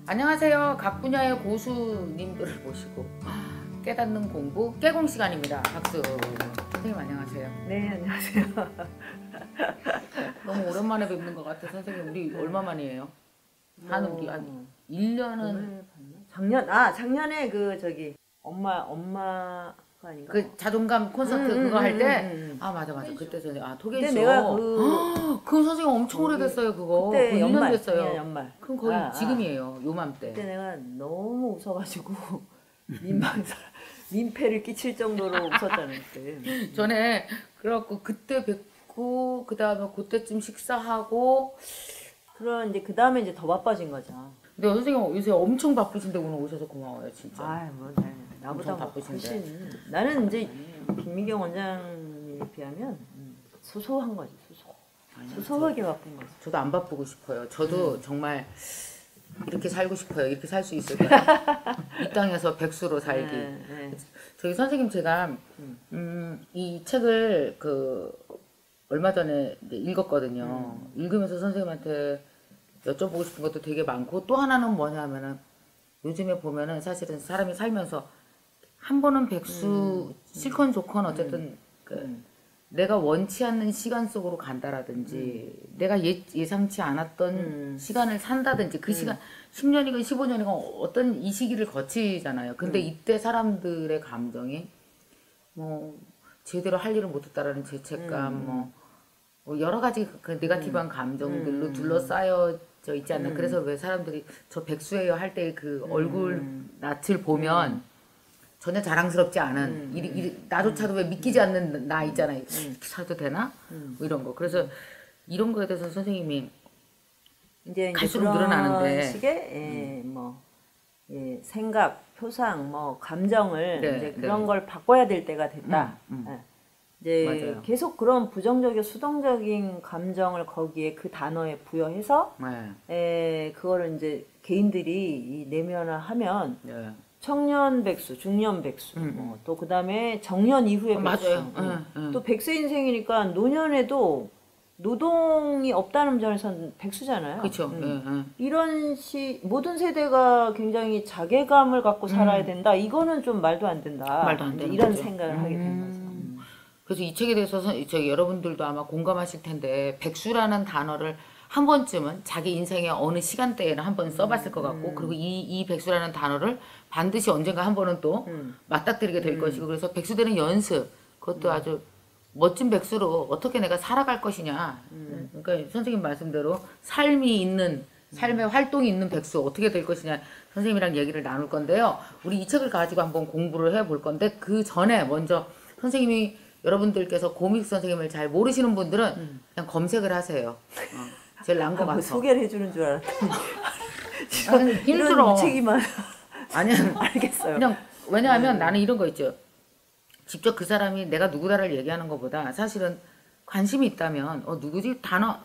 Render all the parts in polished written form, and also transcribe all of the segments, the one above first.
안녕하세요. 각 분야의 고수님들을 모시고 깨닫는 공부 깨공 시간입니다. 박수. 선생님 안녕하세요. 네, 안녕하세요. 너무 오랜만에 뵙는 것 같아. 선생님 우리 얼마 만이에요? 한 우리 한 1년은 작년에 그 저기 엄마가 아닌가? 그 자존감 콘서트 그거 할 때 맞아 그때 선생님 토게쇼. 그때 내가 그 선생님 엄청 오래됐어요. 그거 그때 1년 연말 됐어요. 연말. 그럼 거의 지금이에요. 요맘때. 그때 내가 너무 웃어가지고 민폐를 끼칠 정도로 웃었다는 때. 전에 그래갖고 그때 뵙고 그 다음에 그때쯤 식사하고 그런 이제 그 다음에 이제 더 바빠진 거죠. 근데 선생님 요새 엄청 바쁘신데 오늘 오셔서 고마워요 진짜. 아, 뭐 나보다 바쁘신데. 훨씬 나는 이제 김미경 원장님에 비하면 소소한 거지. 소소하게 바쁜 거지. 저도 안 바쁘고 싶어요. 저도 정말 이렇게 살고 싶어요. 이렇게 살 수 있을까요? 이 땅에서 백수로 살기. 저희 선생님 제가 이 책을 얼마 전에 이제 읽었거든요. 읽으면서 선생님한테 여쭤보고 싶은 것도 되게 많고 또 하나는 뭐냐면은 요즘에 보면은 사실은 사람이 살면서 한 번은 백수 싫건 좋건 어쨌든 내가 원치 않는 시간 속으로 간다라든지 내가 예상치 않았던 시간을 산다든지 그 시간 10년이건 15년이건 어떤 이 시기를 거치잖아요. 근데 이때 사람들의 감정이 뭐 제대로 할 일을 못했다라는 죄책감 뭐 여러 가지 그 네거티브한 감정들로 둘러싸여져 있지 않나. 그래서 왜 사람들이 저 백수예요 할 때 그 얼굴 낯을 보면 전혀 자랑스럽지 않은 나조차도 왜 믿기지 않는 나 있잖아요. 이렇게 살도 되나? 뭐 이런 거. 그래서 이런 거에 대해서 선생님이 이제 갈수록 그런 늘어나는데 식의 생각, 표상, 뭐 감정을 네, 이제 그런 걸 바꿔야 될 때가 됐다. 이제 맞아요. 계속 그런 부정적이고 수동적인 감정을 거기에 그 단어에 부여해서 그거를 이제 개인들이 내면을 하면 청년 백수, 중년 백수, 또 그 다음에 정년 이후의 백수. 맞아요. 또 백세 인생이니까 노년에도 노동이 없다는 점에서는 백수잖아요. 그렇죠. 이런 모든 세대가 굉장히 자괴감을 갖고 살아야 된다. 이거는 좀 말도 안 된다. 말도 안 되는 이런 거죠. 생각을 하게 된 거죠. 그래서 이 책에 대해서 여러분들도 아마 공감하실 텐데 백수라는 단어를 한 번쯤은 자기 인생의 어느 시간대에는 한 번 써봤을 것 같고 그리고 이 백수라는 단어를 반드시 언젠가 한 번은 또 맞닥뜨리게 될 것이고 그래서 백수되는 연습 그것도 아주 멋진 백수로 어떻게 내가 살아갈 것이냐 그러니까 선생님 말씀대로 삶이 있는 삶의 활동이 있는 백수 어떻게 될 것이냐 선생님이랑 얘기를 나눌 건데요. 우리 이 책을 가지고 한번 공부를 해볼 건데 그 전에 먼저 선생님이 여러분들께서 고믹 선생님을 잘 모르시는 분들은 그냥 검색을 하세요. 제일 나은 것 같아. 소개를 해주는 줄 알았더니 힘들어. 이런 책이만 아니야. 알겠어요. 그냥 왜냐하면 나는 이런 거 있죠. 직접 그 사람이 내가 누구다를 얘기하는 것보다 사실은 관심이 있다면 누구지 단어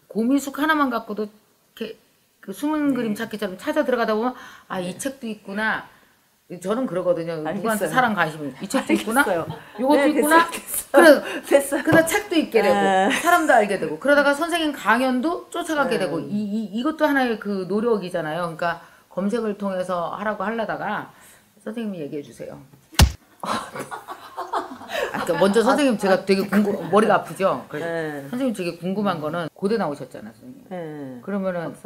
고미숙 하나만 갖고도 이렇게 그 숨은 그림 찾기처럼 찾아 들어가다 보면 이 책도 있구나. 저는 그러거든요. 알겠어요. 누구한테 사랑 관심이 이 책도 있구나. 알겠어요. 이것도 있구나. 됐어요. 그래서 책도 읽게 되고 사람도 알게 되고 그러다가 선생님 강연도 쫓아가게 되고 이것도 하나의 그 노력이잖아요. 그러니까 검색을 통해서 하려다가 선생님이 얘기해 주세요. 그러니까 먼저 선생님 제가 되게 머리가 아프죠. 선생님 되게 궁금한 거는 고대 나오셨잖아요, 선생님. 그러면은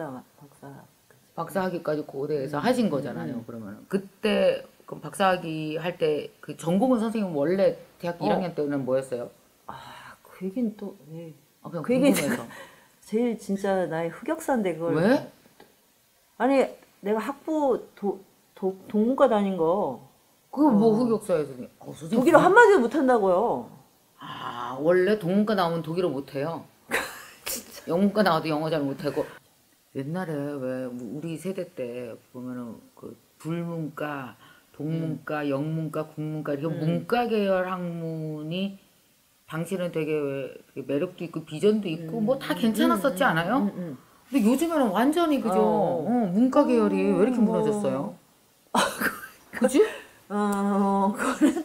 박사학위까지 고대에서 하신 거잖아요. 그러면 그때 그 박사학위 할 때 그 전공은 선생님 원래 대학교 1학년 때는 뭐였어요? 그 얘기는 또 그냥 그 얘기는 궁금해서. 제일 진짜 나의 흑역사인데 그걸 왜? 아니 내가 학부 동문과 다닌 거 그거 뭐 흑역사예요, 선생님? 선생님 독일어 한마디도 못한다고요. 원래 동문과 나오면 독일어 못해요. 영문과 나와도 영어 잘 못하고 옛날에 왜 우리 세대 때 보면은 그 불문과, 동문과, 영문과, 국문과 이렇게 문과 계열 학문이 당시는 되게 왜 매력도 있고 비전도 있고 뭐 다 괜찮았었지 않아요? 근데 요즘에는 완전히 그죠? 문과 계열이 왜 이렇게 무너졌어요? 그지? 그거는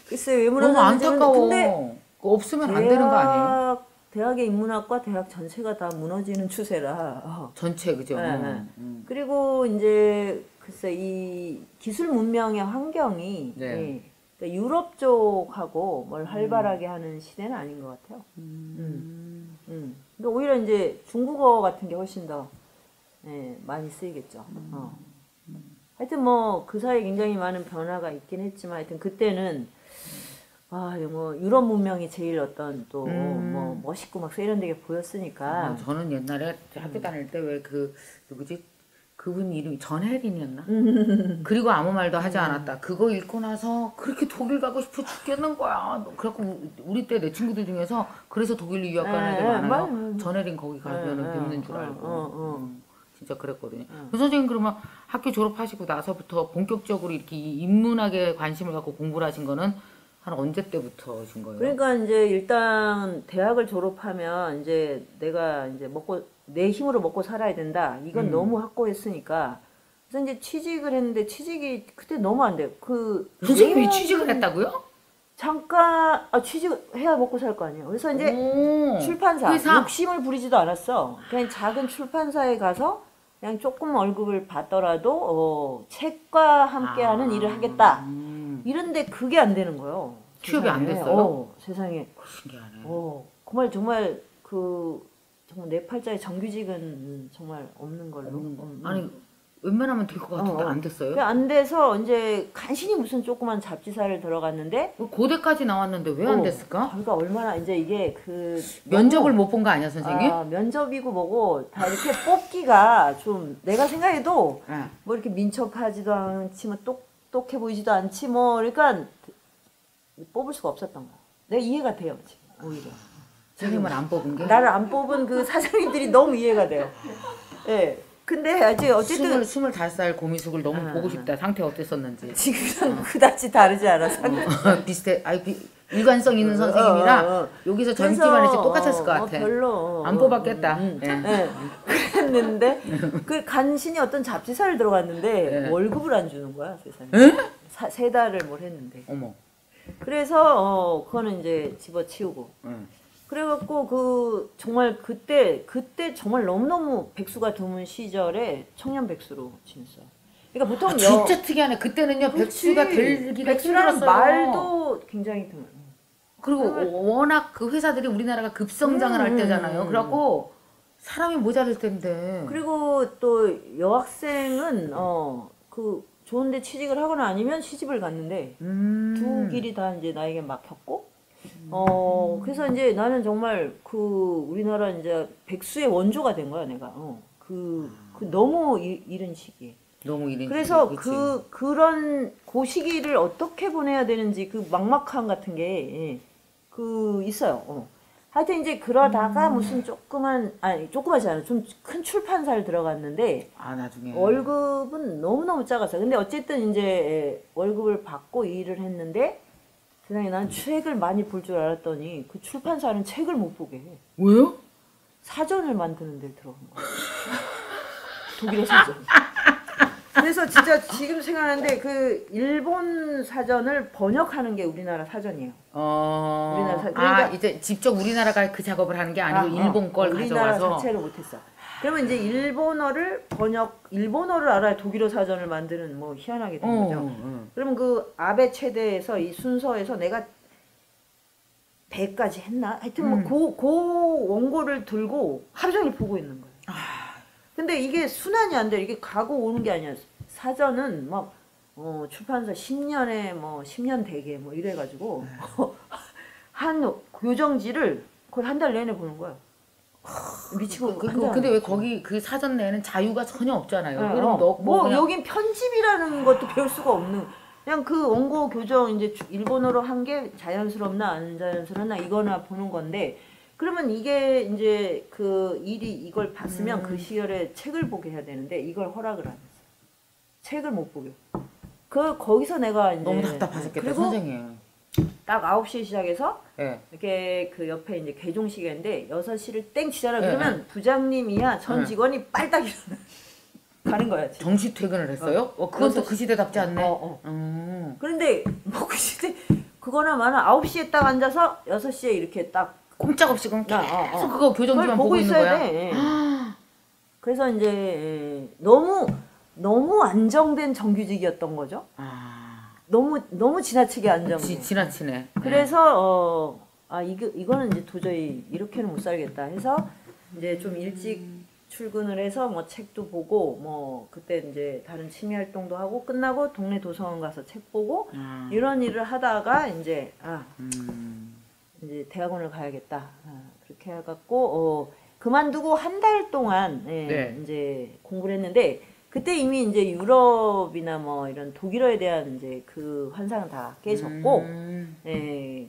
글쎄 왜 너무 무너졌는지 안타까워. 근데 없으면 안 되는 거 아니에요? 대학의 인문학과 대학 전체가 다 무너지는 추세라. 전체 그죠. 네. 그리고 이제 글쎄 이 기술 문명의 환경이 네. 예, 그러니까 유럽 쪽하고 뭘 활발하게 하는 시대는 아닌 것 같아요. 그러니까 오히려 이제 중국어 같은 게 훨씬 더 예, 많이 쓰이겠죠. 하여튼 뭐 그 사이에 굉장히 많은 변화가 있긴 했지만 하여튼 그때는 뭐 유럽 문명이 제일 어떤 또 뭐 멋있고 막 세련되게 보였으니까. 저는 옛날에 학교 다닐 때 왜 그 누구지 그분 이름이 전혜린이었나? 그리고 아무 말도 하지 않았다. 그거 읽고 나서 그렇게 독일 가고 싶어 죽겠는 거야. 그래갖고 우리 때 내 친구들 중에서 그래서 독일로 유학 가는 애들 많아요. 전혜린 거기 가면은 뵙는 줄 알고. 진짜 그랬거든요. 그 선생님 그러면 학교 졸업하시고 나서부터 본격적으로 이렇게 인문학에 관심을 갖고 공부를 하신 거는 한 언제 때부터 하신 거예요? 그러니까 이제 일단 대학을 졸업하면 이제 내가 이제 내 힘으로 먹고 살아야 된다. 이건 너무 확고했으니까. 그래서 이제 취직을 했는데 취직이 그때 너무 안 돼요. 선생님이 취직을 했다고요? 잠깐 취직해야 먹고 살 거 아니에요. 그래서 이제 출판사 욕심을 부리지도 않았어. 그냥 작은 출판사에 가서 그냥 조금 월급을 받더라도 책과 함께하는 일을 하겠다. 이런데 그게 안 되는 거예요. 취업이 안 됐어요? 세상에. 신기하네. 정말 정말 내 팔자에 정규직은 정말 없는 걸로. 아니 웬만하면 될 것 같은데 안 됐어요? 안 돼서 이제 간신히 무슨 조그만 잡지사를 들어갔는데 고대까지 나왔는데 왜 안 됐을까? 그러니까 얼마나 이제 이게 면접을 못 본 거 아니야 선생님? 면접이고 뭐고 다 이렇게 뽑기가 좀 내가 생각해도 뭐 이렇게 민첩하지도 않지 뭐 똑똑해 보이지도 않지 뭐 그러니까 뽑을 수가 없었던 거야. 내가 이해가 돼요 지금 오히려. 선생님을 안 뽑은 게? 나를 안 뽑은 그 사장님들이 너무 이해가 돼요. 예. 근데 아직 어쨌든 25살 고미숙을 너무 보고 싶다. 상태 어땠었는지. 지금은 그다지 다르지 않아서 비슷해. 일관성 있는 선생님이라 여기서 전기만 했지 똑같았을 것 같아. 별로 안 뽑았겠다. 네. 그랬는데 그 간신히 어떤 잡지사를 들어갔는데 월급을 안 주는 거야 세상에. 3달을 뭘 했는데. 어머. 그래서 그거는 이제 집어치우고. 그래갖고 정말 그때 정말 너무너무 백수가 드문 시절에 청년 백수로 지냈어요. 그러니까 보통 진짜 특이하네. 그때는요 백수가 되기가 백수라는 힘들었어요. 말도 굉장히 드문. 그리고 워낙 그 회사들이 우리나라가 급성장을 할 때잖아요. 그래갖고 사람이 모자랄 텐데. 그리고 또 여학생은 좋은데 취직을 하거나 아니면 시집을 갔는데 두 길이 다 이제 나에게 막혔고. 그래서 이제 나는 정말 우리나라 이제 백수의 원조가 된 거야, 내가. 너무 이른 시기에. 너무 이른 그래서 시기에, 그런 시기를 어떻게 보내야 되는지 그 막막함 같은 게, 있어요. 하여튼 이제 그러다가 무슨 조그마지 않아. 좀 큰 출판사를 들어갔는데. 나중에. 월급은 너무너무 작았어요. 근데 어쨌든 이제 월급을 받고 일을 했는데, 세상에 난 책을 많이 볼 줄 알았더니 그 출판사는 책을 못 보게 해. 왜요? 사전을 만드는 데를 들어간 거야. 독일어 사전. 그래서 진짜 지금 생각하는데 그 일본 사전을 번역하는 게 우리나라 사전이에요. 우리나라 그러니까 이제 직접 우리나라가 그 작업을 하는 게 아니고 일본 걸 우리나라 가져가서. 자체를 못했어. 그러면 이제 일본어를 알아야 독일어 사전을 만드는 뭐 희한하게 된 거죠. 그러면 그 아베 최대에서 이 순서에서 내가 100까지 했나? 하여튼 뭐 그 원고를 들고 하루 종일 보고 있는 거예요. 근데 이게 순환이 안 돼. 이게 가고 오는 게 아니야. 사전은 막 출판사 10년에 뭐 10년 대계 뭐 이래가지고 한 교정지를 거의 한 달 내내 보는 거야. 미치고. 근데 왜 거기 그 사전 내에는 자유가 전혀 없잖아요. 그럼 뭐 여긴 편집이라는 것도 배울 수가 없는. 그냥 그 원고 교정 이제 일본어로 한 게 자연스럽나 안 자연스럽나 이거나 보는 건데. 그러면 이게 이제 그 일이 이걸 봤으면 그 시절에 책을 보게 해야 되는데 이걸 허락을 안 했어. 책을 못 보게. 거기서 내가 이제 너무 답답하셨겠다 선생님. 딱 9시에 시작해서 네. 이렇게 그 옆에 이제 개종 시간인데 6시를 땡 치잖아. 그러면 부장님이야 전 직원이 빨딱 일어나 가는 거야. 지금. 정시 퇴근을 했어요? 그것도 그 시대답지 않네. 그런데 뭐 그 시대 그거나 마나 9시에 딱 앉아서 6시에 이렇게 딱 꼼짝없이 그럼 계속 그거 교정기만 보고 있는 거야. 돼. 그래서 이제 너무 안정된 정규직이었던 거죠. 너무 지나치게 안정돼. 지나치네. 그래서 이거는 이제 도저히 이렇게는 못 살겠다 해서 이제 좀 일찍 출근을 해서 뭐 책도 보고 뭐 그때 이제 다른 취미 활동도 하고 끝나고 동네 도서관 가서 책 보고 이런 일을 하다가 이제 이제 대학원을 가야겠다. 그렇게 해갖고 그만두고 한 달 동안 이제 공부를 했는데 그때 이미 이제 유럽이나 뭐 이런 독일어에 대한 이제 그 환상은 다 깨졌고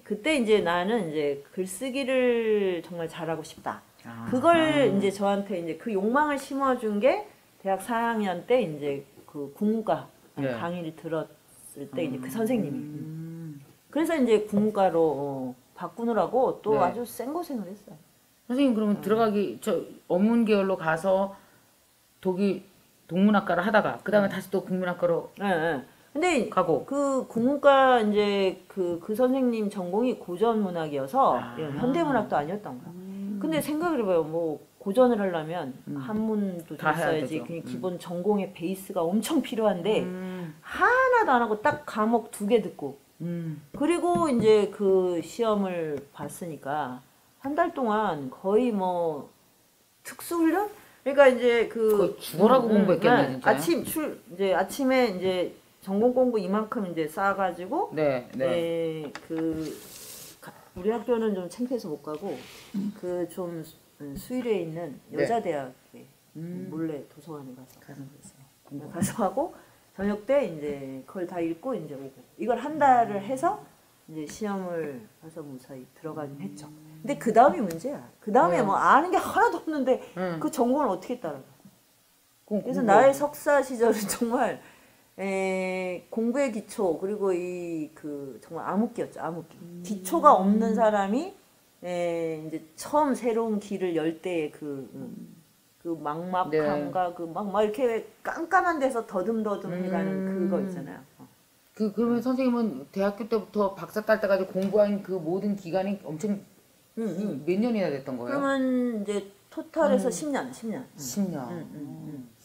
그때 이제 나는 이제 글쓰기를 정말 잘하고 싶다. 그걸 이제 저한테 이제 그 욕망을 심어준 게 대학 4학년 때 이제 그 국문과 강의를 들었을 때 이제 그 선생님이 그래서 이제 국문과로 바꾸느라고 또 아주 생고생을 했어요. 선생님 그러면 들어가기 어문 계열로 가서 독일 동문학과를 하다가 그 다음에 다시 또 국문학과로 근데 가고 그 국문과 이제 그 선생님 전공이 고전 문학이어서 현대문학도 아니었던 거야. 근데 생각을 해봐요. 뭐 고전을 하려면 한문도 다 써야지. 그냥 기본 전공의 베이스가 엄청 필요한데 하나도 안 하고 딱 과목 2개 듣고 그리고 이제 그 시험을 봤으니까 한 달 동안 거의 뭐 특수훈련? 그러니까 이제 그 죽어라고 공부했겠네 진짜. 이제 아침에 이제 전공 공부 이만큼 이제 쌓아가지고 우리 학교는 좀 창피해서 못 가고 그 좀 수일에 있는 여자 대학에 몰래 도서관에 가서 하고 저녁 때 이제 그걸 다 읽고 이제 오고 이걸 한 달을 해서 이제 시험을 봐서 무사히 들어가긴 했죠. 근데 그 다음이 문제야. 그 다음에 뭐 아는 게 하나도 없는데 그 전공을 어떻게 따라가? 그래서 나의 석사 시절은 정말 공부의 기초 그리고 그 정말 암흑기였죠. 암흑기. 기초가 없는 사람이 이제 처음 새로운 길을 열 때의 그 막막함과 그 막 이렇게 깜깜한 데서 더듬더듬 해가는 그거 있잖아요. 그러면 선생님은 대학교 때부터 박사 딸 때까지 공부한 그 모든 기간이 엄청 몇 년이나 됐던 거예요? 그러면 이제 토탈에서 10년. 10년.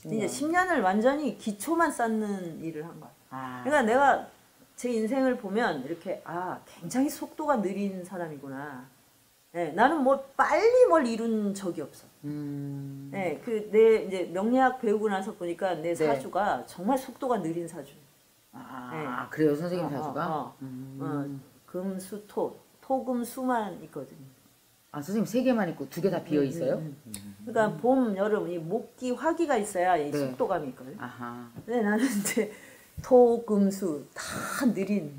이제 10년을 완전히 기초만 쌓는 일을 한 거야. 그러니까 내가 제 인생을 보면 이렇게 굉장히 속도가 느린 사람이구나. 나는 뭐 빨리 뭘 이룬 적이 없어. 내 이제 명리학 배우고 나서 보니까 내 사주가 정말 속도가 느린 사주. 그래요 선생님 사주가? 금수 토금수만 있거든요. 선생님 3개만 있고 2개 다 비어 있어요? 그러니까 봄, 여름 이 목기, 화기가 있어야 이 속도감이 있거든. 근데 나는 이제 토, 금, 수 다 느린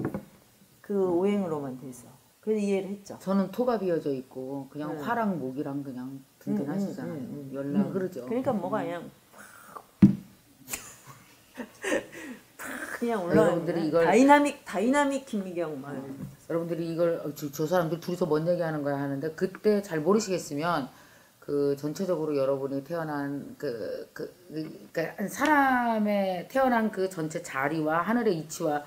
그 오행으로만 돼 있어. 그래서 이해를 했죠. 저는 토가 비어져 있고 그냥 화랑 목이랑 그냥 든든하시잖아요. 연락 흐르죠. 그러니까 뭐가 그냥 올라가는 이걸 다이나믹 김미경 말. 여러분들이 이걸 저 사람들 둘이서 뭔 얘기하는 거야 하는데 그때 잘 모르시겠으면 그 전체적으로 여러분이 태어난 그러니까 사람의 태어난 그 전체 자리와 하늘의 이치와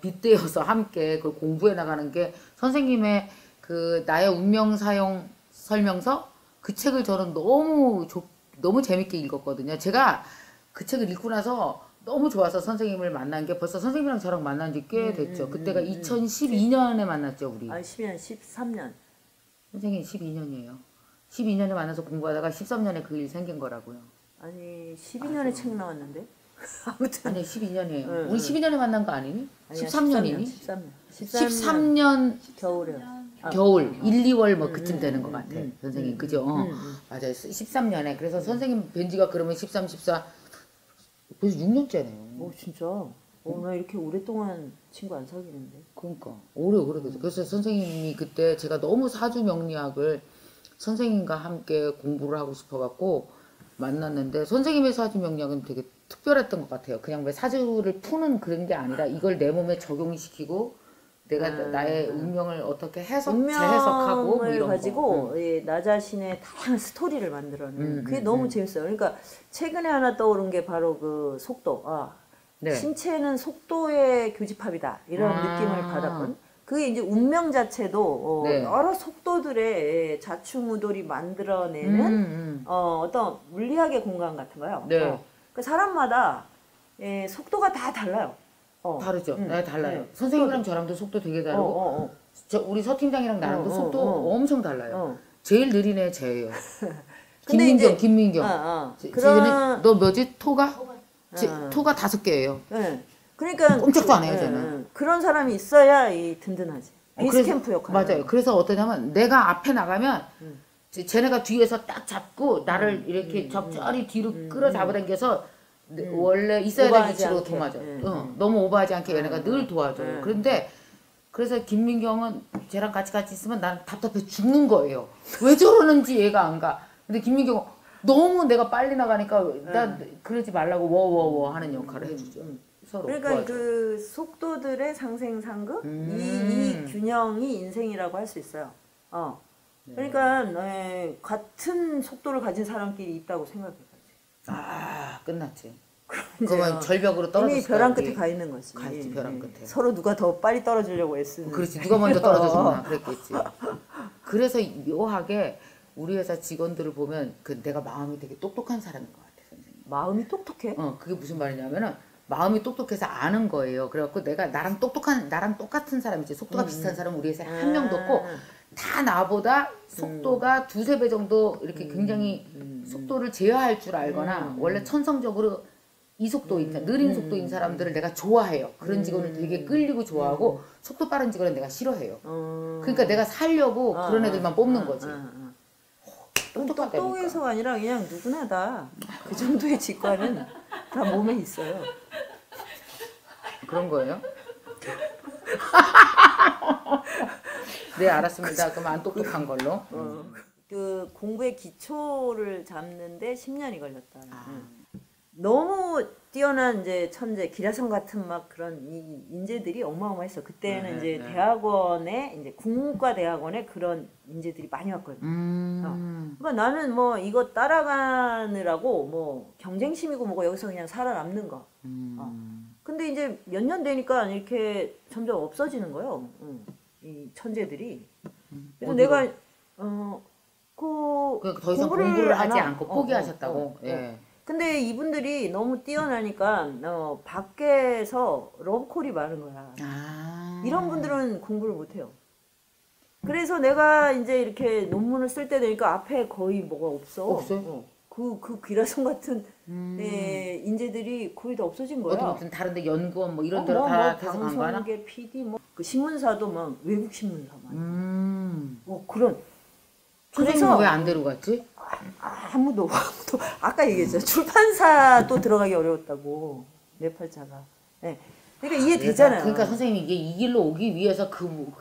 빗대어서 함께 그걸 공부해 나가는 게 선생님의 그 나의 운명 사용 설명서 그 책을 저는 너무 재밌게 읽었거든요. 제가 그 책을 읽고 나서 너무 좋아서 선생님을 만난 게 벌써 선생님이랑 저랑 만난 지 꽤 됐죠. 그때가 2012년에 만났죠, 우리. 12년, 13년. 선생님 12년이에요. 12년에 만나서 공부하다가 13년에 그 일 생긴 거라고요. 아니, 12년에 책 나왔는데? 아무튼. 아니, 12년이에요. 우리 12년에 만난 거 아니니? 13년이니? 13년. 겨울에. 겨울, 1, 2월 뭐 그쯤 되는 것 같아. 선생님, 그죠? 맞아요. 13년에. 그래서 선생님 뵌지가 그러면 13, 14, 벌써 6년째네요. 진짜? 나 이렇게 오랫동안 친구 안 사귀는데. 그러니까. 오래. 그래서 선생님이 그때 제가 너무 사주 명리학을 선생님과 함께 공부를 하고 싶어갖고 만났는데 선생님의 사주 명리학은 되게 특별했던 것 같아요. 그냥 왜 사주를 푸는 그런 게 아니라 이걸 내 몸에 적용시키고 내가 나의 운명을 어떻게 재해석하고 뭐 이런 가지고 나 자신의 다양한 스토리를 만들어내는 그게 너무 재밌어요. 그러니까 최근에 하나 떠오른 게 바로 그 속도. 신체는 속도의 교집합이다 이런 느낌을 받았거든. 그게 이제 운명 자체도 여러 속도들의 자충우돌이 만들어내는 어떤 물리학의 공간 같은 거요. 그 사람마다 속도가 다 달라요. 다르죠. 네, 달라요. 선생님이랑 저랑도 속도 되게 다르고 우리 서 팀장이랑 나랑도 속도 엄청 달라요. 제일 느린 애 쟤예요. 김민경. 너 뭐지? 토가 5개예요. 그러니까 꼼짝도 안 해요, 쟤는. 그런 사람이 있어야 이 든든하지. 베이스캠프 역할. 맞아요. 그래서 어떠냐면 내가 앞에 나가면 쟤네가 뒤에서 딱 잡고 나를 이렇게 적절히 뒤로 끌어잡아당겨서 원래 있어야 될 위치로 도와줘. 너무 오버하지 않게 얘네가 늘 도와줘요. 그런데 그래서 김민경은 쟤랑 같이 있으면 나는 답답해 죽는 거예요. 왜 저러는지 얘가 안 가. 근데 김민경은 너무 내가 빨리 나가니까 나 그러지 말라고 워워워 하는 역할을 해주죠. 서로 그러니까 도와줘. 그 속도들의 상생상극 이 균형이 인생이라고 할 수 있어요. 그러니까 같은 속도를 가진 사람끼리 있다고 생각해야지. 끝났지. 그러면 절벽으로 떨어졌을 이미 벼랑 끝에 가 있는 거지. 가있지, 벼랑 끝에. 서로 누가 더 빨리 떨어지려고 애쓰는. 그렇지, 누가 먼저 떨어졌나 그랬겠지. 그래서 묘하게 우리 회사 직원들을 보면 내가 마음이 되게 똑똑한 사람인 것 같아, 선생님. 마음이 똑똑해? 그게 무슨 말이냐면은 마음이 똑똑해서 아는 거예요. 그래갖고 내가 나랑 똑같은 사람이지, 속도가 비슷한 사람은 우리 회사에 한 명도 없고 다 나보다 속도가 2~3배 정도 이렇게 굉장히 속도를 제어할 줄 알거나 원래 천성적으로 이 속도인 느린 속도인 사람들을 내가 좋아해요. 그런 직원을 되게 끌리고 좋아하고 속도 빠른 직원은 내가 싫어해요. 그러니까 내가 살려고 그런 애들만 뽑는 거지. 똑똑해서가 아니라 그냥 누구나 다 그 정도의 직관은 다 몸에 있어요. 그런 거예요? 네, 알았습니다. 그럼 안 똑똑한 걸로. 그 공부의 기초를 잡는데 10년이 걸렸다. 너무 뛰어난 이제 천재, 기라성 같은 막 그런 이 인재들이 어마어마했어. 그때는 이제 대학원에 이제 국문과 대학원에 그런 인재들이 많이 왔거든요. 그러니까 나는 뭐 이거 따라가느라고 뭐 경쟁심이고 뭐고 여기서 그냥 살아남는 거. 근데 이제 몇 년 되니까 이렇게 점점 없어지는 거예요. 이 천재들이. 그래서 내가 더 이상 공부를 하지 않고 포기하셨다고. 근데 이분들이 너무 뛰어나니까 밖에서 러브콜이 많은 거야. 이런 분들은 공부를 못해요. 그래서 내가 이제 이렇게 논문을 쓸 때 되니까 앞에 거의 뭐가 없어. 없어요? 그 기라성 같은 인재들이 거의 다 없어진 거야. 어떤 다른데 연구원 뭐 이런 데로 다 해서 간 거나? 방송계 PD 그 신문사도 막 외국 신문사 많이. 그런. 그래서 왜 안 데려갔지? 아무도 아까 얘기했죠. 출판사도 들어가기 어려웠다고 네팔자가. 그러니까 이해되잖아요. 그러니까 선생님이 이게 이 길로 오기 위해서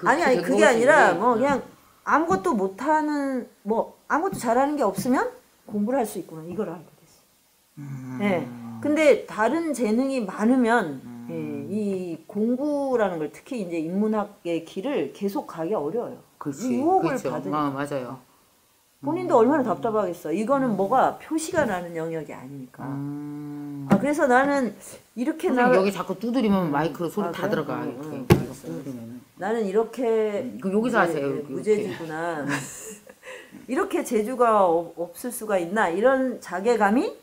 아니 그게 아니라 뭐 그냥 아무것도 못하는 뭐 아무것도 잘하는 게 없으면 공부를 할 수 있구나 이걸 알게 됐어. 근데 다른 재능이 많으면 이 공부라는 걸 특히 이제 인문학의 길을 계속 가기 어려워요. 그렇지. 유혹을 그렇죠. 받으니까. 맞아요. 본인도 얼마나 답답하겠어. 이거는 뭐가 표시가 나는 영역이 아니니까. 그래서 나는 이렇게 여기 자꾸 두드리면 마이크로 소리 다 들어가. 이렇게 두드리면. 나는 이렇게 여기서 하세요. 무재주구나. 이렇게 재주가 없을 수가 있나 이런 자괴감이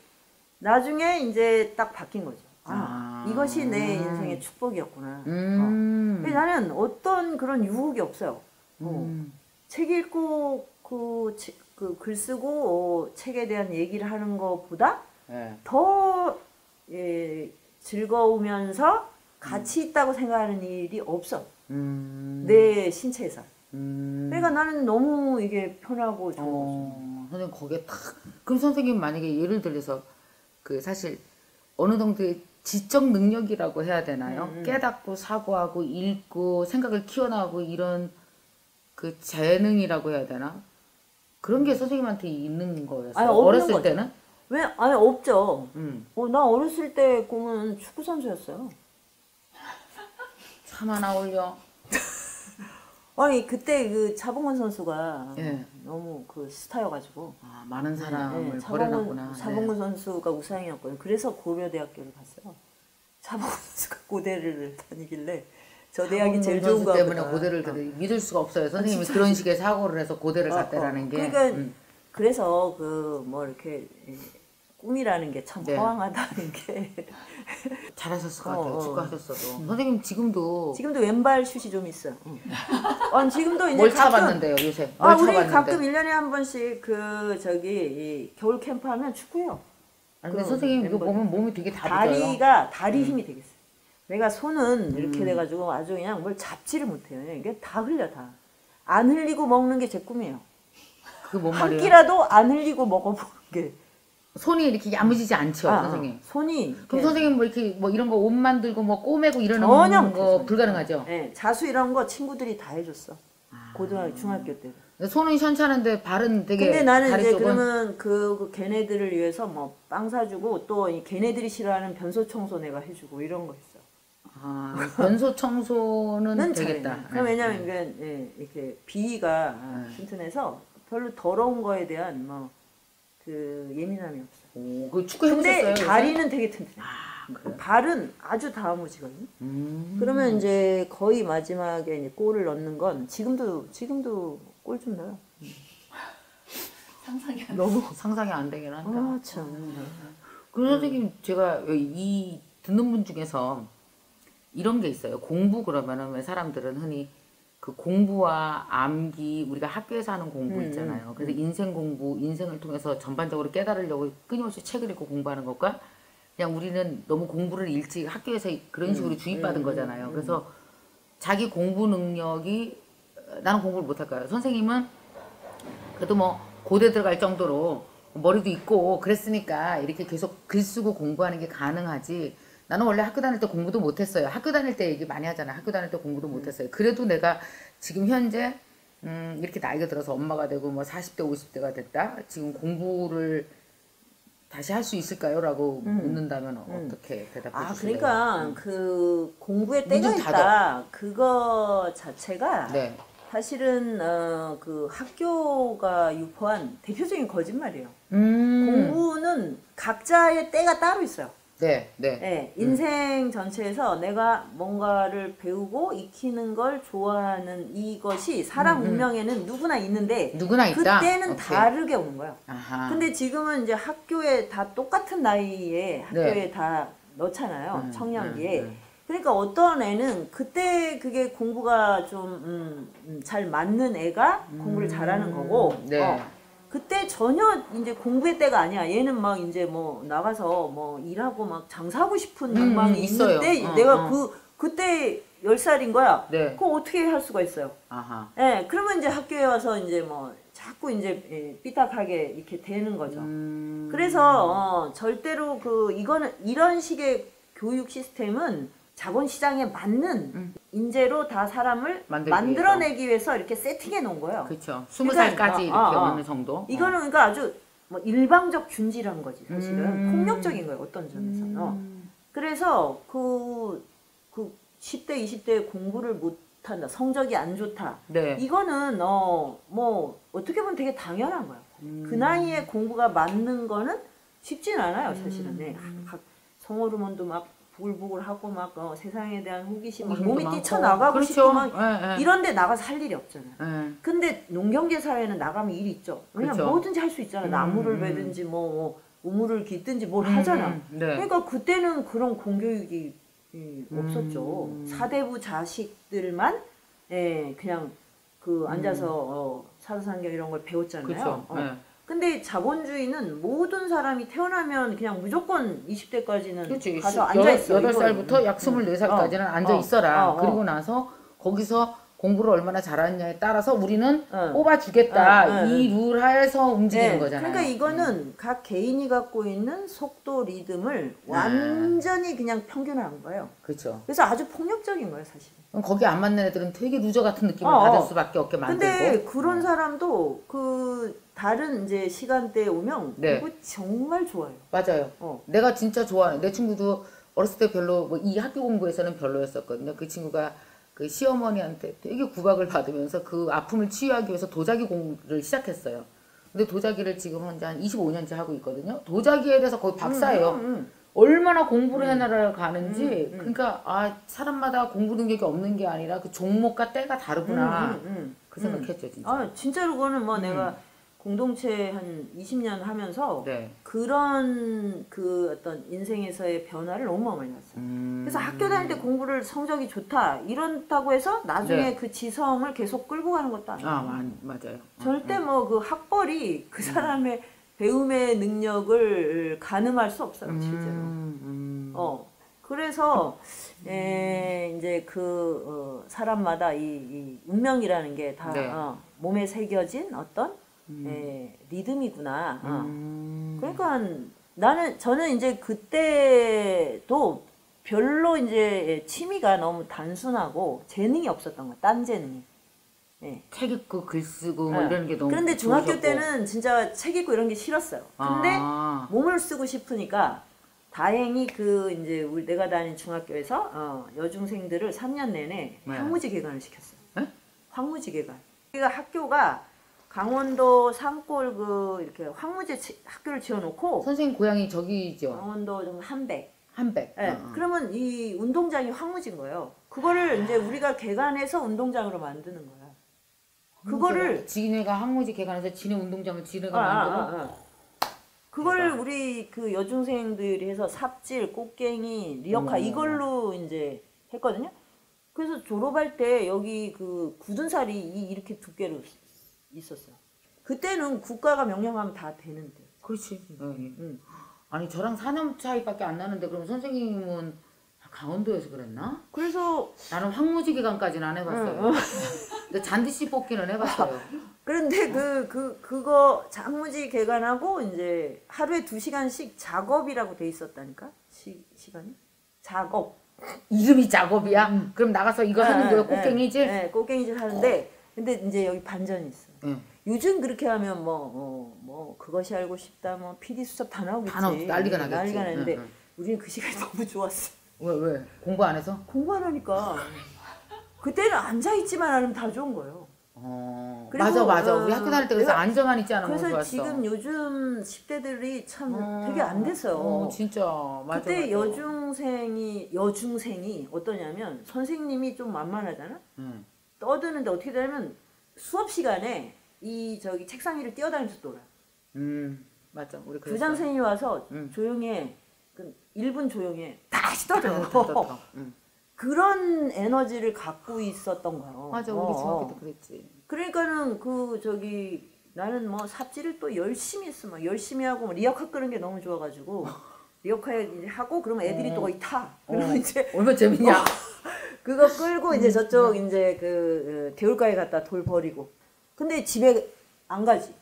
나중에 이제 딱 바뀐 거죠. 이것이 내 인생의 축복이었구나. 나는 어떤 그런 유혹이 없어요. 책 읽고 그 글 쓰고 책에 대한 얘기를 하는 것보다 더 즐거우면서 가치 있다고 생각하는 일이 없어. 내 신체에서. 그러니까 나는 너무 이게 편하고 좋은 거죠. 선생님 거기에 딱 그럼 선생님 만약에 예를 들어서 그 사실 어느 정도의 지적 능력이라고 해야 되나요? 깨닫고 사고하고 읽고 생각을 키워나가고 이런 그 재능이라고 해야 되나? 그런 게 선생님한테 있는 거였어요. 어렸을 때는? 왜? 아니 없죠. 나 어렸을 때 꿈은 축구 선수였어요. 참 하나 올려. 아니 그때 그 차범근 선수가 너무 그 스타여가지고 많은 사람을 버려놨구나. 차범근 선수가 우상이었거든요. 그래서 고려대학교를 갔어요. 차범근 선수가 고대를 다니길래 저 대학이 제일 좋은 거 때문에 고대를 믿을 수가 없어요. 선생님이 그런 식의 사고를 해서 고대를 갔다라는 게. 그러니까 그래서 그 뭐 이렇게 꿈이라는 게 참 네. 허황하다는 게 잘하셨을 것 같아요. 축구하셨어도. 선생님 지금도 왼발 슛이 좀 있어요. 지금도 이제 뭘 차봤는데요 요새? 우리 가끔 1년에 한 번씩 그 저기 이 겨울 캠프 하면 축구해요. 근데 선생님 이거 보면 몸이 되게 다리 힘이 되게 세요. 내가 손은 이렇게 돼가지고 아주 그냥 뭘 잡지를 못해요. 이게 다 흘려 다. 안 흘리고 먹는 게 제 꿈이에요. 그게 뭔 한 말이에요? 끼라도 안 흘리고 먹어보는 게. 손이 이렇게 야무지지 않죠, 선생님. 손이. 그럼 선생님 뭐 이렇게 뭐 이런 거 옷 만들고 뭐 꼬매고 이러는 전혀 거 불가능하죠? 네, 자수 이런 거 친구들이 다 해줬어. 고등학교, 중학교 때. 손은 현찮은데 발은 되게. 근데 나는 다리 이제 쪽은 그러면 그 걔네들을 위해서 뭐 빵 사주고 또 걔네들이 싫어하는 변소 청소 내가 해주고 이런 거 있어. 변소 청소는 되겠다. 잘해. 그럼 왜냐면 이게 이렇게 비위가 튼튼해서 별로 더러운 거에 대한 뭐 그 예민함이 없어. 오, 그 축구 해보셨어요? 근데 다리는 되게 튼튼해. 그래요? 발은 아주 다무지거든요. 그러면 이제 거의 마지막에 이제 골을 넣는 건 지금도 골 좀 넣어요. 상상이 안 되긴 한다. 아 참. 그 선생님 제가 이 듣는 분 중에서 이런 게 있어요. 공부 그러면은 왜 사람들은 흔히 그 공부와 암기 우리가 학교에서 하는 공부 있잖아요. 그래서 인생 공부, 인생을 통해서 전반적으로 깨달으려고 끊임없이 책을 읽고 공부하는 것과 그냥 우리는 너무 공부를 일찍 학교에서 그런 식으로 주입받은 거잖아요. 그래서 자기 공부 능력이 나는 공부를 못할까요? 선생님은 그래도 뭐 고대 들어갈 정도로 머리도 있고 그랬으니까 이렇게 계속 글 쓰고 공부하는 게 가능하지. 나는 원래 학교 다닐 때 공부도 못했어요. 학교 다닐 때 얘기 많이 하잖아. 학교 다닐 때 공부도 못했어요. 그래도 내가 지금 현재 이렇게 나이가 들어서 엄마가 되고 뭐 40대 50대가 됐다. 지금 공부를 다시 할 수 있을까요? 라고 묻는다면 어떻게 대답해 주실래요? 그러니까 그 공부에 때가 있다. 그거 자체가 네. 사실은 그 학교가 유포한 대표적인 거짓말이에요. 공부는 각자의 때가 따로 있어요. 네. 네, 인생 전체에서 내가 뭔가를 배우고 익히는 걸 좋아하는 이것이 사람 운명에는 누구나 있는데 누구나 있다? 그때는 오케이. 다르게 오는 거예요. 아하. 근데 지금은 이제 학교에 다 똑같은 나이에 학교에 다 넣잖아요. 청년기에. 그러니까 어떤 애는 그때 그게 공부가 좀 잘 맞는 애가 공부를 잘하는 거고 네. 그때 전혀 이제 공부의 때가 아니야. 얘는 막 이제 뭐 나가서 뭐 일하고 막 장사하고 싶은 욕망이 있어요. 있는데 내가 그때 10살인 거야. 네. 그거 어떻게 할 수가 있어요? 아하. 예, 그러면 이제 학교에 와서 이제 뭐 자꾸 이제 삐딱하게 이렇게 되는 거죠. 그래서 절대로 이거는 이런 식의 교육 시스템은 자본시장에 맞는 인재로 다 사람을 만들어내기 위해서 이렇게 세팅해 놓은 거예요. 그렇죠. 20살까지 이렇게 어느 정도. 이거는 그러니까 아주 뭐 일방적 준지란 거지 사실은. 폭력적인 거예요 어떤 점에서는. 그래서 그 10대 20대 공부를 못한다, 성적이 안 좋다. 네. 이거는 뭐 어떻게 보면 되게 당연한 거야. 그 나이에 공부가 맞는 거는 쉽진 않아요 사실은. 네. 성호르몬도 막 부글부글하고 막 세상에 대한 호기심 막 몸이 뛰쳐나가고 그렇죠. 싶고 막 이런데 나가서 할 일이 없잖아요. 근데 농경계 사회는 나가면 일이 있죠. 왜냐면 그렇죠. 뭐든지 할 수 있잖아. 나무를 베든지 뭐 우물을 깃든지 뭘 하잖아. 네. 그러니까 그때는 그런 공교육이 없었죠. 사대부 자식들만 그냥 앉아서 사사상경 이런 걸 배웠잖아요. 그렇죠. 네. 근데 자본주의는 모든 사람이 태어나면 그냥 무조건 20대까지는 그렇지. 가서 앉아있어. 8살부터 약 24살까지는 앉아있어라. 그리고 나서 거기서 공부를 얼마나 잘하느냐에 따라서 우리는 뽑아주겠다. 이 룰 하에서 움직이는 거잖아요. 그러니까 이거는 각 개인이 갖고 있는 속도, 리듬을 완전히 그냥 평균화한 거예요. 그렇죠. 그래서 아주 폭력적인 거예요, 사실. 그럼 거기 안 맞는 애들은 되게 루저 같은 느낌을 받을 수밖에 없게 만들고. 근데 그런 사람도 다른 이제 시간대에 오면 그거 정말 좋아요. 맞아요. 내가 진짜 좋아하는 내 친구도 어렸을 때 별로 뭐 이 학교 공부에서는 별로였었거든요. 그 친구가 그 시어머니한테 되게 구박을 받으면서 그 아픔을 치유하기 위해서 도자기 공부를 시작했어요. 근데 도자기를 지금 한 25년째 하고 있거든요. 도자기에 대해서 거의 박사예요. 얼마나 공부를 해나라 가는지 그러니까 아 사람마다 공부 능력이 없는 게 아니라 그 종목과 때가 다르구나 그 생각했죠 진짜. 아 진짜로 그거는 뭐 내가 공동체 한 20년 하면서 네. 그런 그 어떤 인생에서의 변화를 너무 많이 봤어요. 그래서 학교 다닐 때 공부를 성적이 좋다 이런다고 해서 나중에 네. 그 지성을 계속 끌고 가는 것도 아니에요. 아 맞아요. 절대 뭐 그 학벌이 그 사람의 배움의 능력을 가늠할 수 없어요 실제로. 그래서 이제 그 사람마다 이 운명이라는 게 다 네. 몸에 새겨진 어떤 리듬이구나. 그러니까 저는 이제 그때도 별로 이제 취미가 너무 단순하고 재능이 없었던 거야. 딴 재능이. 네. 책 읽고 글 쓰고 뭐 이런 게 너무 그런데 중학교 좋으셨고. 때는 진짜 책 읽고 이런 게 싫었어요. 근데 몸을 쓰고 싶으니까 다행히 그 이제 내가 다닌 중학교에서 여중생들을 3년 내내 황무지 개간을 시켰어요. 네? 황무지 개간. 그러니까 학교가 강원도 산골 그 이렇게 황무지 학교를 지어놓고 선생님 고향이 저기죠. 강원도 좀 한백. 한백. 네. 그러면 이 운동장이 황무지인 거예요. 그거를 이제 우리가 개간해서 운동장으로 만드는 거야. 그거를 지네가 황무지 개간해서 지네 운동장을 지네가 만들고. 그걸 우리 그 여중생들이 해서 삽질, 꽃갱이, 리어카 이걸로 이제 했거든요. 그래서 졸업할 때 여기 그 굳은 살이 이렇게 두께로 있었어요. 그때는 국가가 명령하면 다 되는데. 그렇지. 아니 저랑 4년 차이밖에 안 나는데 그럼 선생님은 강원도에서 그랬나? 그래서 나는 황무지 기간까지는 안 해봤어요. 근데 잔디씨 뽑기는 해봤어요. 그런데 그거 장무지 개간하고 이제 하루에 2시간씩 작업이라고 돼 있었다니까? 시간이? 작업. 이름이 작업이야? 그럼 나가서 이거 하는 거야? 꽃갱이질? 네, 꽃갱이질 하는데 근데 이제 여기 반전이 있어. 요즘 그렇게 하면 뭐 그것이 알고 싶다 뭐 PD 수첩 다 나오겠지. 다 나오지. 난리가 나겠지. 난리가 나는데 우리는 그 시간이 너무 좋았어. 왜? 공부 안 해서? 공부 안 하니까. 그때는 앉아있지만 않으면 다 좋은 거예요. 맞아. 우리 학교 다닐 때 그래서 앉아만 있지 않으면 그래서 좋았어. 지금 요즘 10대들이 참 되게 안 됐어요. 진짜. 맞아. 그때 여중생이 어떠냐면 선생님이 좀 만만하잖아? 떠드는데 어떻게 되냐면 수업 시간에 저기 책상 위를 뛰어다니면서 놀아. 맞아. 우리 부장 선생님이 와서 조용히 해. 1분 조용히 해. 다시 떠들어. 그런 에너지를 갖고 있었던 거예요. 맞아. 우리 중학교 때 그랬지. 그러니까는 나는 뭐 삽질을 또 열심히 했어. 막 열심히 하고 리어카 끄는 게 너무 좋아가지고 리어카 하고 그러면 애들이 또 거기 타. 그러면 이제 얼마나 재밌냐. 그거 끌고 이제 저쪽 이제 그 개울가에 갔다 돌 버리고. 근데 집에 안 가지.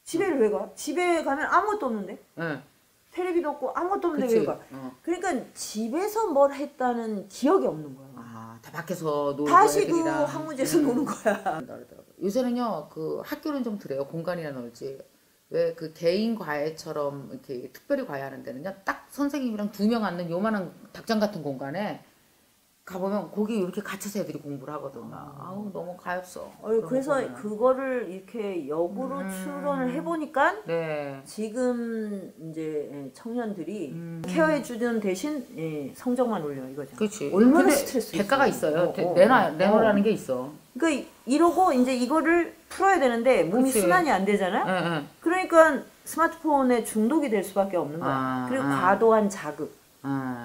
집에를 왜 가? 집에 가면 아무것도 없는데. 텔레비도 없고 아무것도 없는데 왜 가? 그러니까 집에서 뭘 했다는 기억이 없는 거야. 다 밖에서 놀고 다시 애들이랑. 그 황무지에서 노는 거야. 요새는요, 그 학교는 좀 그래요. 공간이나 놀지. 왜 그 개인 과외처럼 이렇게 특별히 과외하는 데는요, 딱 선생님이랑 2명 앉는 요만한 닭장 같은 공간에 가보면 거기 이렇게 갇혀서 애들이 공부를 하거든. 아우 너무 가엾어. 그래서 그거를 이렇게 역으로 추론을 해보니까 네. 지금 이제 청년들이 케어해주는 대신 성적만 올려 이거죠. 그렇지. 얼마나 스트레스 대가가 있어요. 내놓으라는 게 있어. 그러니까 이러고 이제 이거를 풀어야 되는데 몸이 그치. 순환이 안 되잖아요. 그러니까 스마트폰에 중독이 될 수밖에 없는 거야. 그리고 과도한 자극.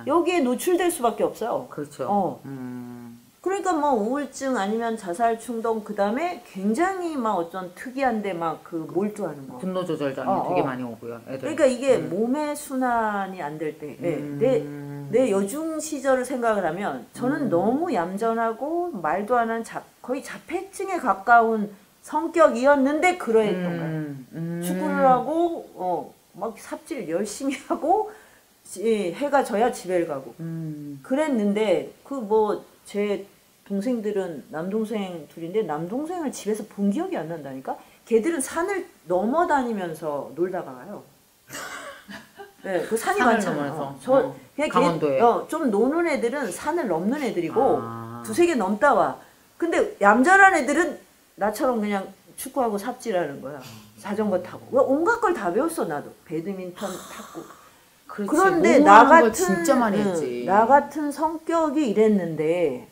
여기에 노출될 수밖에 없어요. 그렇죠. 그러니까 뭐 우울증 아니면 자살 충동 그다음에 굉장히 막 어떤 특이한데 막 그 몰두하는 거. 분노 조절 장애 되게 많이 오고요. 애들. 그러니까 이게 몸의 순환이 안 될 때, 내 여중 시절을 생각을 하면 저는 너무 얌전하고 말도 안 하는 거의 자폐증에 가까운 성격이었는데 그러했던 거예요. 축구를 하고 막 삽질 열심히 하고. 해가 져야 집에 가고 그랬는데 제 동생들은 남동생 둘인데 남동생을 집에서 본 기억이 안 난다니까. 걔들은 산을 넘어 다니면서 놀다가 가요. 네, 그 산이 많잖아요. 강원도에 좀 노는 애들은 산을 넘는 애들이고 2-3개 넘다 와. 근데 얌전한 애들은 나처럼 그냥 축구하고 삽질하는 거야. 자전거 타고. 온갖 걸 다 배웠어 나도. 배드민턴 탔고. 그런데 나 같은 진짜 많이 했지. 나 같은 성격이 이랬는데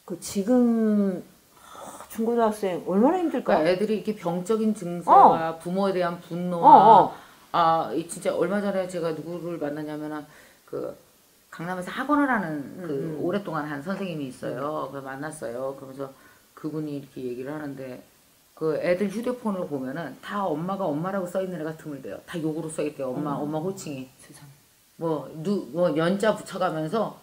그 지금 중고등학생 얼마나 힘들까? 그러니까 애들이 이렇게 병적인 증세와 부모에 대한 분노와 진짜 얼마 전에 제가 누구를 만나냐면은 그 강남에서 학원을 하는 그 오랫동안 한 선생님이 있어요. 그래서 만났어요. 그러면서 그분이 이렇게 얘기를 하는데 그 애들 휴대폰을 보면은 다 엄마가 엄마라고 써 있는 애가 드물대요. 다 욕으로 써 있대요. 엄마 호칭이. 세상. 뭐 연자 붙여가면서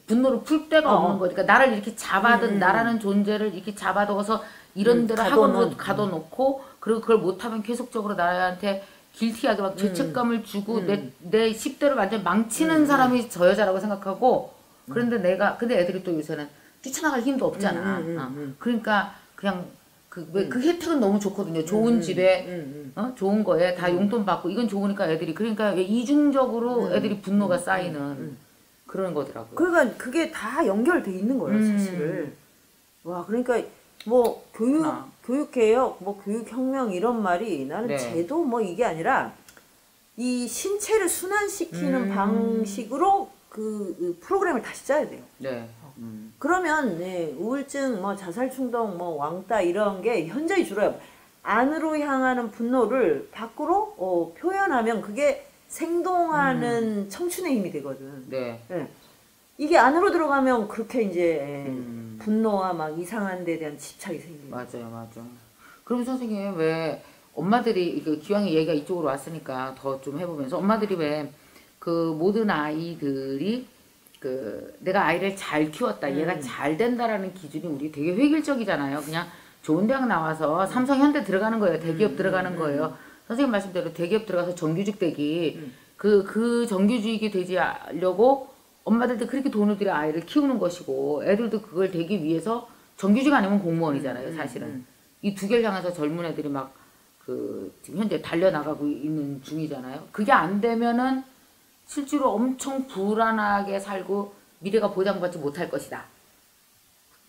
분노를 풀 데가 없는 거니까 나를 이렇게 잡아둔 나라는 존재를 이렇게 잡아둬서 이런 데를 학원으로 가둬놓고 그리고 그걸 못하면 계속적으로 나한테 길티하게 막 죄책감을 주고 내 10대를 완전 망치는 사람이 저 여자라고 생각하고 그런데 근데 애들이 또 요새는 뛰쳐나갈 힘도 없잖아. 그러니까 그냥 그 혜택은 너무 좋거든요. 좋은 집에 좋은 거에 다 용돈 받고 이건 좋으니까 애들이 그러니까 이중적으로 애들이 분노가 쌓이는 그런 거더라고요. 그러니까 그게 다 연결돼 있는 거예요, 사실. 와, 그러니까 뭐 교육개혁, 뭐 교육혁명 이런 말이 나는 제도 뭐 이게 아니라 이 신체를 순환시키는 방식으로 그 프로그램을 다시 짜야 돼요. 네. 그러면 우울증, 뭐 자살충동, 뭐 왕따 이런 게 현저히 줄어요. 안으로 향하는 분노를 밖으로 표현하면 그게 생동하는 청춘의 힘이 되거든. 네. 이게 안으로 들어가면 그렇게 이제 분노와 막 이상한 데에 대한 집착이 생기는 맞아요. 그럼 선생님 왜 엄마들이 기왕에 얘기가 이쪽으로 왔으니까 더 좀 해보면서 엄마들이 왜 그 모든 아이들이 내가 아이를 잘 키웠다, 얘가 잘 된다라는 기준이 우리 되게 획일적이잖아요. 그냥 좋은 대학 나와서 삼성, 현대 들어가는 거예요. 대기업 들어가는 거예요. 선생님 말씀대로 대기업 들어가서 정규직 되기, 그 정규직이 되지 않으려고 엄마들도 그렇게 돈을 들여 아이를 키우는 것이고, 애들도 그걸 되기 위해서 정규직 아니면 공무원이잖아요, 사실은. 이 두 개를 향해서 젊은 애들이 막, 지금 현재 달려나가고 있는 중이잖아요. 그게 안 되면은 실제로 엄청 불안하게 살고 미래가 보장받지 못할 것이다.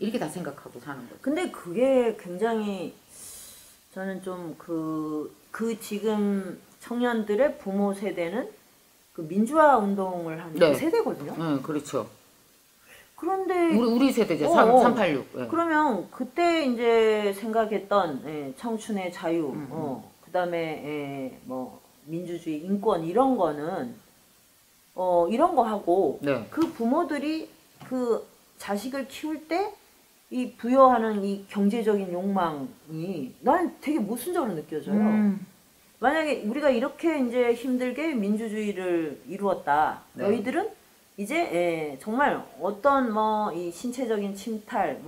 이렇게 다 생각하고 사는 거죠. 근데 그게 굉장히 저는 좀 지금 청년들의 부모 세대는 그 민주화 운동을 하는 그 세대거든요. 네, 그렇죠. 그런데 우리 세대죠. 386. 네. 그러면 그때 이제 생각했던 청춘의 자유, 그다음에 뭐 민주주의, 인권 이런 거는 이런 거 하고 그 부모들이 그 자식을 키울 때 이 부여하는 이 경제적인 욕망이 나는 되게 모순적으로 느껴져요. 만약에 우리가 이렇게 이제 힘들게 민주주의를 이루었다. 너희들은 이제 정말 어떤 뭐 이 신체적인 침탈,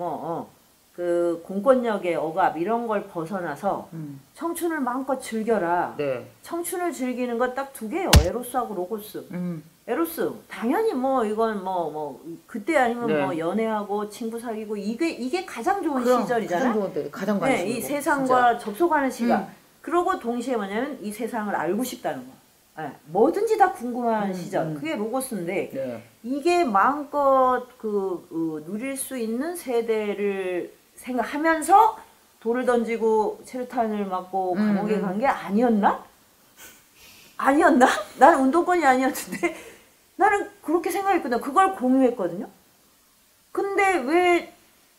그 공권력의 억압 이런 걸 벗어나서 청춘을 마음껏 즐겨라. 청춘을 즐기는 거 딱 두 개예요. 에로스하고 로고스. 에로스 당연히 뭐 이건 뭐 그때 아니면 뭐 연애하고 친구 사귀고 이게 가장 좋은 시절이잖아요. 가장 좋은 때, 가장 관심 이 세상과 접속하는 시간. 그러고 동시에 뭐냐면 이 세상을 알고 싶다는 거. 뭐든지 다 궁금한 시절. 그게 로고스인데 이게 마음껏 누릴 수 있는 세대를 생각하면서 돌을 던지고 체류탄을 맞고 감옥에 간 게 아니었나? 나는 운동권이 아니었는데 나는 그렇게 생각했거든요. 그걸 공유했거든요. 근데 왜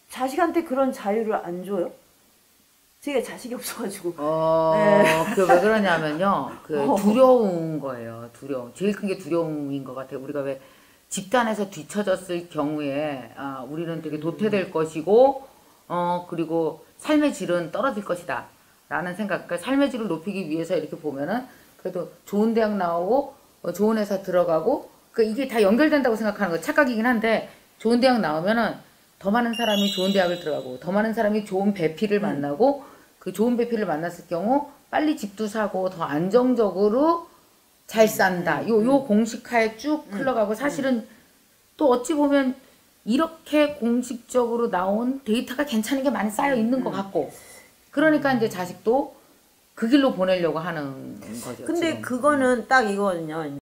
자식한테 그런 자유를 안 줘요? 제가 자식이 없어가지고. 그 왜 그러냐면요. 두려운 거예요. 두려움. 제일 큰 게 두려움인 것 같아요. 우리가 왜 집단에서 뒤처졌을 경우에 우리는 되게 도태될 것이고 그리고 삶의 질은 떨어질 것이다 라는 생각. 그러니까 삶의 질을 높이기 위해서 이렇게 보면은 그래도 좋은 대학 나오고 좋은 회사 들어가고 이게 다 연결된다고 생각하는 거 착각이긴 한데 좋은 대학 나오면은 더 많은 사람이 좋은 대학을 들어가고 더 많은 사람이 좋은 배필을 만나고 그 좋은 배필을 만났을 경우 빨리 집도 사고 더 안정적으로 잘 산다. 요 공식하에 쭉 흘러가고 사실은 또 어찌 보면 이렇게 공식적으로 나온 데이터가 괜찮은 게 많이 쌓여 있는 것 같고 그러니까 이제 자식도 그 길로 보내려고 하는 거죠. 근데 지금. 그거는 딱 이거는요.